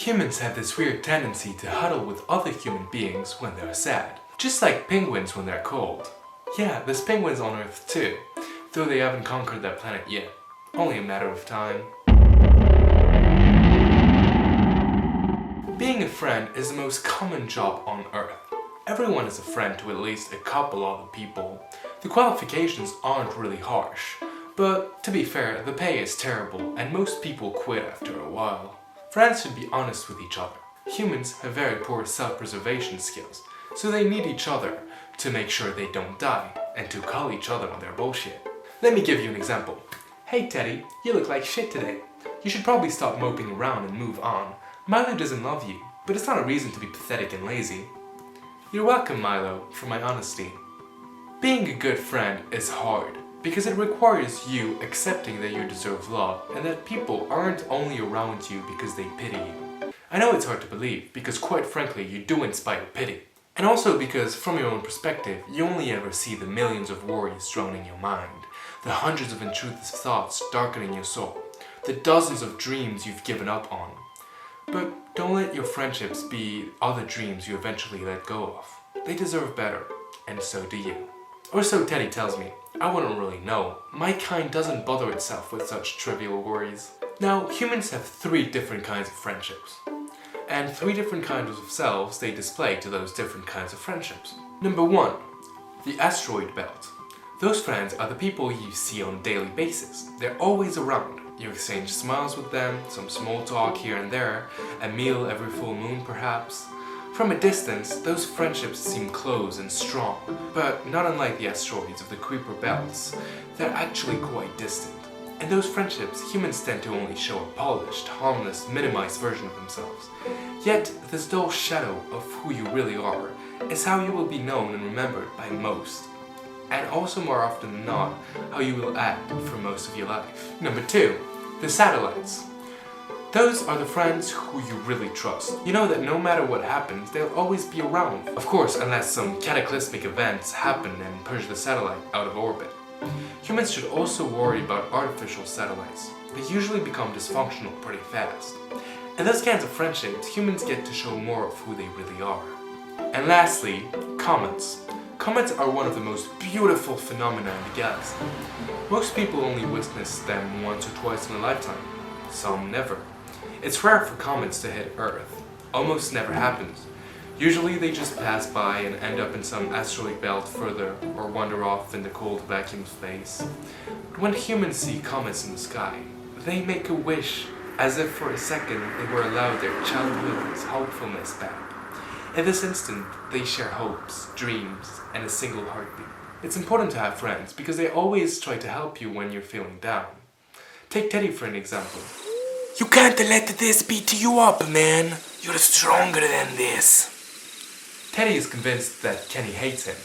Humans have this weird tendency to huddle with other human beings when they're sad. Just like penguins when they're cold. Yeah, there's penguins on Earth too, though they haven't conquered that planet yet. Only a matter of time. Being a friend is the most common job on Earth. Everyone is a friend to at least a couple other people. The qualifications aren't really harsh, but to be fair, the pay is terrible and most people quit after a while. Friends should be honest with each other. Humans have very poor self-preservation skills, so they need each other to make sure they don't die and to call each other on their bullshit. Let me give you an example. Hey Teddy, you look like shit today. You should probably stop moping around and move on. Milo doesn't love you, but it's not a reason to be pathetic and lazy. You're welcome, Milo, for my honesty. Being a good friend is hard, because it requires you accepting that you deserve love and that people aren't only around you because they pity you. I know it's hard to believe, because quite frankly you do inspire pity. And also because, from your own perspective, you only ever see the millions of worries drowning your mind, the hundreds of intrusive thoughts darkening your soul, the dozens of dreams you've given up on. But don't let your friendships be other dreams you eventually let go of. They deserve better, and so do you. Or so Teddy tells me. I wouldn't really know. My kind doesn't bother itself with such trivial worries. Now, humans have 3 different kinds of friendships. And 3 different kinds of selves they display to those different kinds of friendships. Number 1. The asteroid belt. Those friends are the people you see on a daily basis. They're always around. You exchange smiles with them, some small talk here and there, a meal every full moon perhaps. From a distance, those friendships seem close and strong, but not unlike the asteroids of the Kuiper belts, they're actually quite distant. In those friendships, humans tend to only show a polished, harmless, minimized version of themselves. Yet, this dull shadow of who you really are is how you will be known and remembered by most. And also more often than not, how you will act for most of your life. Number 2. The satellites. Those are the friends who you really trust. You know that no matter what happens, they'll always be around. Of course, unless some cataclysmic events happen and push the satellite out of orbit. Humans should also worry about artificial satellites. They usually become dysfunctional pretty fast. In those kinds of friendships, humans get to show more of who they really are. And lastly, comets. Comets are one of the most beautiful phenomena in the galaxy. Most people only witness them once or twice in a lifetime. Some never. It's rare for comets to hit Earth. Almost never happens. Usually they just pass by and end up in some asteroid belt further or wander off in the cold vacuum of space. But when humans see comets in the sky, they make a wish as if for a second they were allowed their childhood's hopefulness back. In this instant, they share hopes, dreams, and a single heartbeat. It's important to have friends because they always try to help you when you're feeling down. Take Teddy for an example. You can't let this beat you up, man. You're stronger than this. Teddy is convinced that Kenny hates him.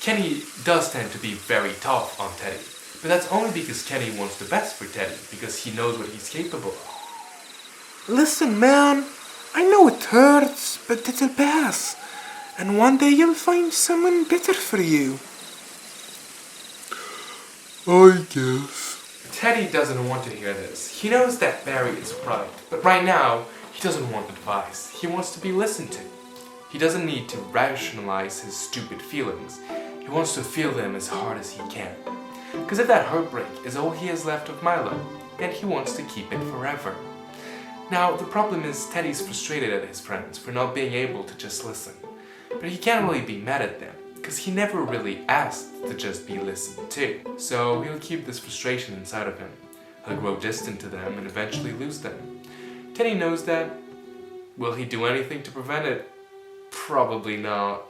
Kenny does tend to be very tough on Teddy, but that's only because Kenny wants the best for Teddy, because he knows what he's capable of. Listen, man, I know it hurts, but it'll pass. And one day you'll find someone better for you. I guess. Teddy doesn't want to hear this. He knows that Barry is right, but right now, he doesn't want advice. He wants to be listened to. He doesn't need to rationalize his stupid feelings. He wants to feel them as hard as he can. Because if that heartbreak is all he has left of Milo, then he wants to keep it forever. Now, the problem is Teddy's frustrated at his friends for not being able to just listen. But he can't really be mad at them, because he never really asked to just be listened to. So he'll keep this frustration inside of him. He'll grow distant to them and eventually lose them. Teddy knows that. Will he do anything to prevent it? Probably not.